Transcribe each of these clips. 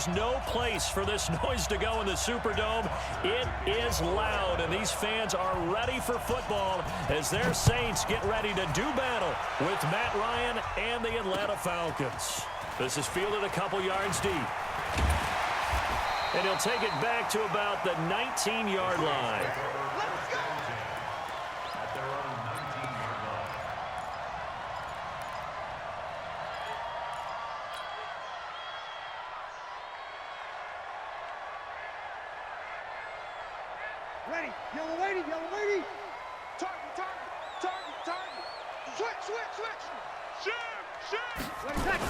there's no place for this noise to go in the Superdome. It is loud, and these fans are ready for football as their Saints get ready to do battle with Matt Ryan and the Atlanta Falcons. This is fielded a couple yards deep. And he'll take it back to about the 19-yard line. Ready, yellow lady, yellow lady. Target, target, target, target. Switch, switch, switch. Shoot, shoot. Ready,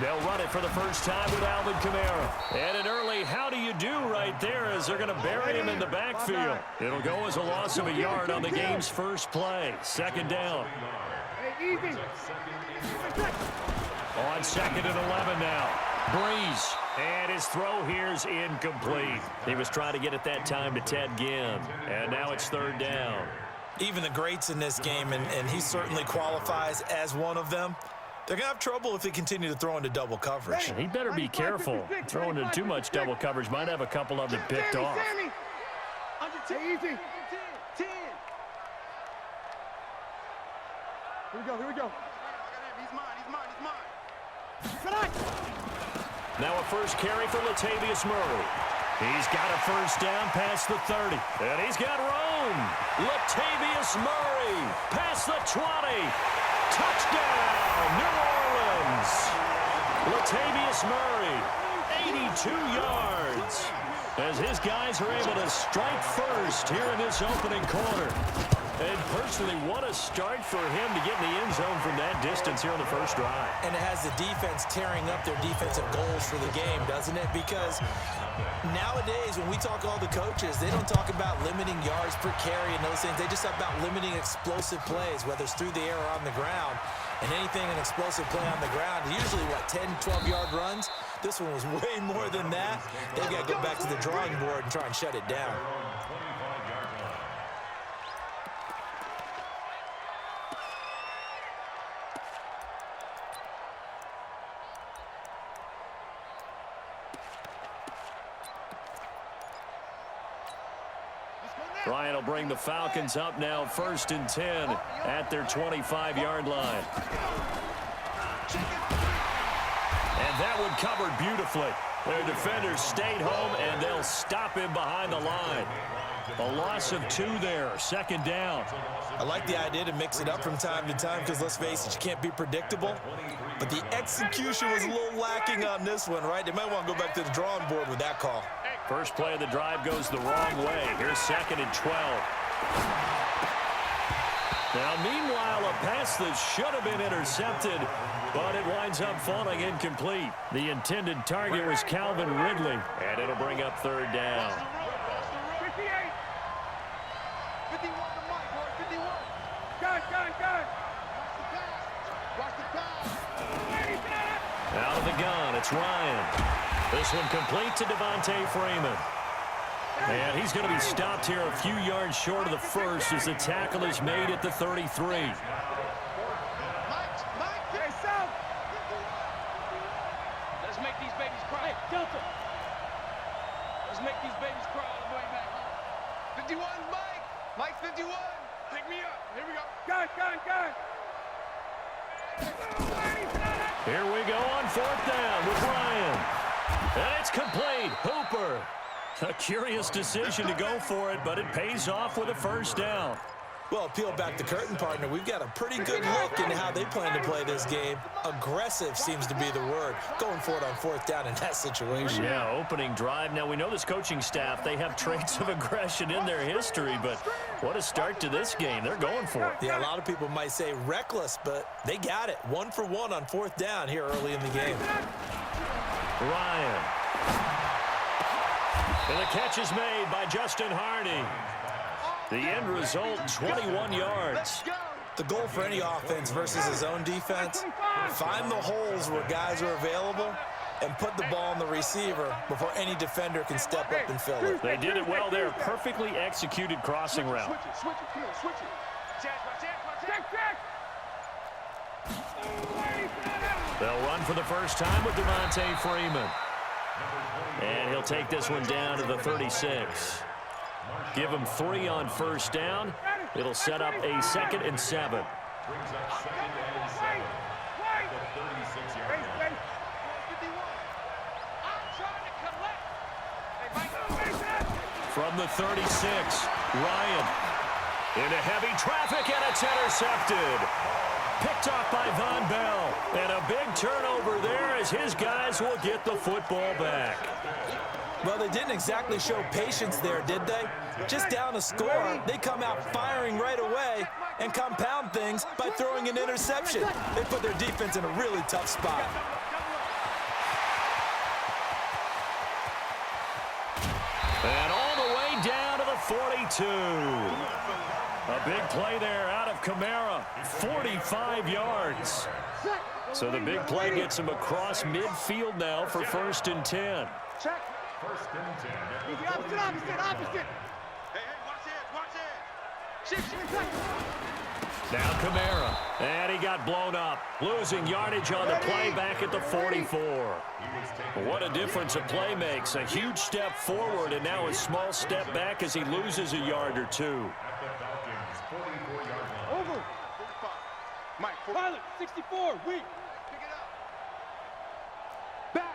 they'll run it for the first time with Alvin Kamara. And an early how do you do right there as they're going to bury him in the backfield. It'll go as a loss of a yard on the game's first play. Second down. Hey, easy. On second and 11 now. Breeze. And his throw here's incomplete. He was trying to get it that time to Ted Ginn. And now it's third down. Even the greats in this game, and he certainly qualifies as one of them, they're going to have trouble if they continue to throw into double coverage. He better be careful. Throwing into too much double coverage might have a couple of them picked off. Easy. 10. Here we go, here we go. He's mine. Now a first carry for Latavius Murray. He's got a first down past the 30. And he's got room. Latavius Murray past the 20. Touchdown, New Orleans. Latavius Murray, 82 yards. As his guys are able to strike first here in this opening quarter. And personally, what a start for him to get in the end zone from that distance here on the first drive. And it has the defense tearing up their defensive goals for the game, doesn't it? Because nowadays, when we talk to all the coaches, they don't talk about limiting yards per carry and those things. They just talk about limiting explosive plays, whether it's through the air or on the ground. And anything an explosive play on the ground, usually, 10, 12-yard runs? This one was way more than that. They've got to go back to the drawing board and try and shut it down. Ryan will bring the Falcons up now, 1st and 10 at their 25-yard line. And that one covered beautifully. Their defenders stayed home, and they'll stop him behind the line. A loss of 2 there, second down. I like the idea to mix it up from time to time because, let's face it, you can't be predictable. But the execution was a little lacking on this one, right? They might want to go back to the drawing board with that call. First play of the drive goes the wrong way. Here's 2nd and 12. Now, meanwhile, a pass that should have been intercepted, but it winds up falling incomplete. The intended target was Calvin Ridley, and it'll bring up third down. 58. 51 to Mike, boy, 51. Gun. Watch the pass. Out of the gun, it's Ryan. This one complete to Devontae Freeman. And he's going to be stopped here a few yards short of the first as the tackle is made at the 33. Let's make these babies cry. Hey, Delta. Let's make these babies cry all the way back home. 51, Mike. Mike, 51. Pick me up. Here we go. Gun. Here we go on 4th down with Ryan. And it's complete. Hooper. A curious decision to go for it, but it pays off with a first down. Well, peel back the curtain, partner. We've got a pretty good look into how they plan to play this game. Aggressive seems to be the word. Going for it on 4th down in that situation. Yeah, opening drive. Now, we know this coaching staff, they have traits of aggression in their history, but what a start to this game. They're going for it. Yeah, a lot of people might say reckless, but they got it. 1 for 1 on 4th down here early in the game. Ryan. And the catch is made by Justin Hardy. The end result, 21 yards. The goal for any offense versus his own defense, find the holes where guys are available and put the ball on the receiver before any defender can step up and fill it. They did it well there. Perfectly executed crossing route. Switch it. They'll run for the first time with Devontae Freeman. And he'll take this one down to the 36. Give him 3 on first down. It'll set up a 2nd and 7. From the 36, Ryan into heavy traffic, and it's intercepted. Picked off by Von Bell. And a big turnover there as his guys will get the football back. Well, they didn't exactly show patience there, did they? Just down a score, they come out firing right away and compound things by throwing an interception. They put their defense in a really tough spot. And all the way down to the 42. A big play there out of Kamara, 45 yards. So the big play gets him across midfield now for 1st and 10. Check. 1st and 10. Opposite. Hey, watch it. Shift. Now Kamara, and he got blown up, losing yardage on the play back at the 44. What a difference a play makes. A huge step forward and now a small step back as he loses a yard or 2. Over. Mike, pilot, 64, weak. Pick it up. Back.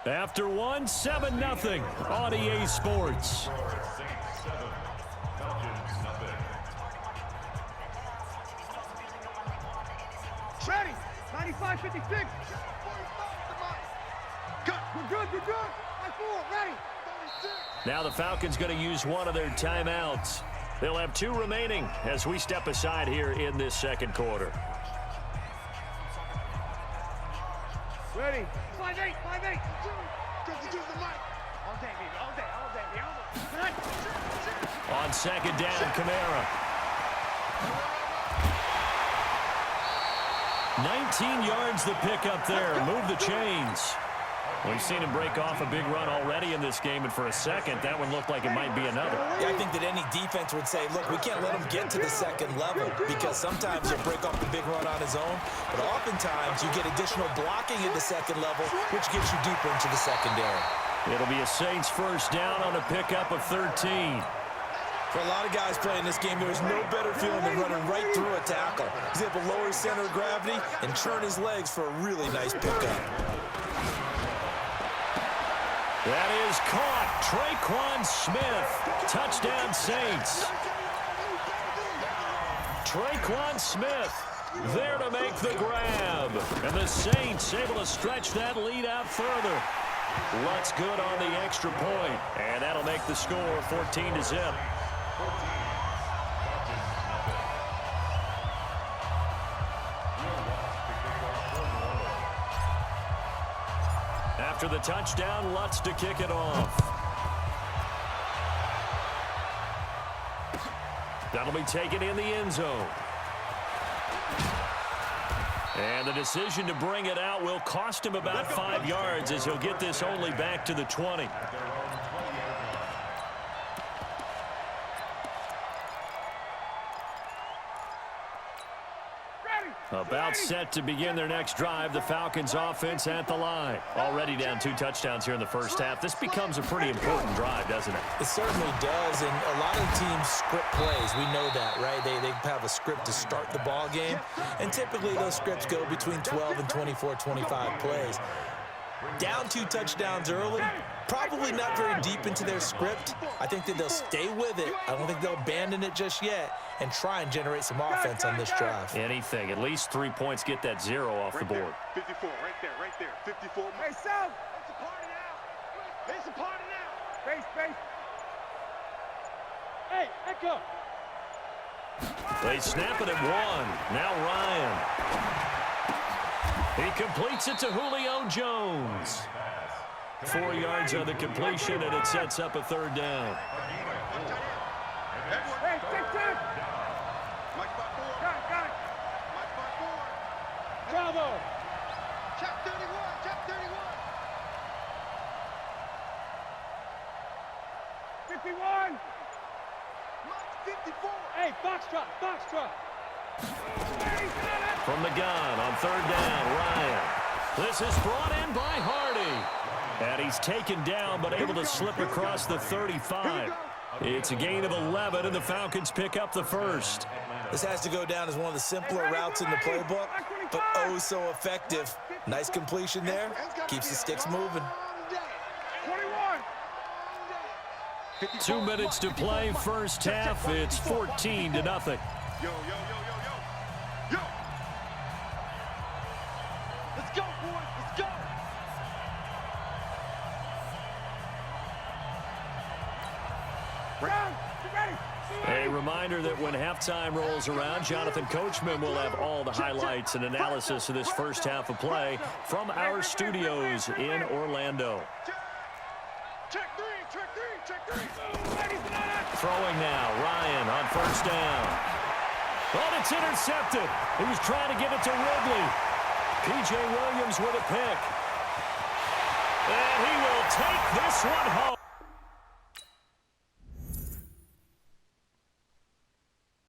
After one, 7-0 on EA Sports. Ready, 95-56. We're good. My 4, ready. Now the Falcons going to use one of their timeouts. They'll have 2 remaining as we step aside here in this 2nd quarter. Ready. 5-8. Just the mic. All day, baby. On 2nd down, Kamara. 19 yards the pick up there. Move the chains. We've seen him break off a big run already in this game, and for a second, that one looked like it might be another. Yeah, I think that any defense would say, look, we can't let him get to the 2nd level because sometimes he'll break off the big run on his own, but oftentimes you get additional blocking at the 2nd level, which gets you deeper into the secondary. It'll be a Saints 1st down on a pickup of 13. For a lot of guys playing this game, there's no better feeling than running right through a tackle. He's able to lower his center of gravity and churn his legs for a really nice pickup. That is caught. Traquan Smith. Touchdown, Saints. Traquan Smith there to make the grab. And the Saints able to stretch that lead out further. Lutz good on the extra point. And that'll make the score 14-0. After the touchdown, Lutz to kick it off. That'll be taken in the end zone. And the decision to bring it out will cost him about 5 yards as he'll get this only back to the 20. About set to begin their next drive. The Falcons offense at the line. Already down 2 touchdowns here in the first half. This becomes a pretty important drive, doesn't it? It certainly does, and a lot of teams script plays. We know that, right? They have a script to start the ball game, and typically those scripts go between 12 and 24, 25 plays. Down 2 touchdowns early, probably not very deep into their script. I think that they'll stay with it. I don't think they'll abandon it just yet and try and generate some offense on this drive. Anything. At least 3 points, get that 0 off the board. 54, right there. 54. Hey, South, it's a party now. It's a party now. Space. Hey, Echo. They snap it at 1. Now Ryan. He completes it to Julio Jones. 4 yards on the completion, and it sets up a 3rd down. Hey, take 10. Mike 4. Got it. Mike 4. Bravo. Check 31. 51. Mike 54. Hey, Foxtrot. From the gun on 3rd down, Ryan. This is brought in by Hardy. And he's taken down, but able to slip across the 35. It's a gain of 11, and the Falcons pick up the first. This has to go down as one of the simpler routes in the playbook, but oh so effective. Nice completion there. Keeps the sticks moving. 2 minutes to play, first half. It's 14-0. Yo. Let's go, boys. Let's go. A reminder that when halftime rolls around, Jonathan Coachman will have all the highlights and analysis of this first half of play from our studios in Orlando. Check three. Throwing now, Ryan on first down. But it's intercepted. He was trying to get it to Ridley. P.J. Williams with a pick. And he will take this one home.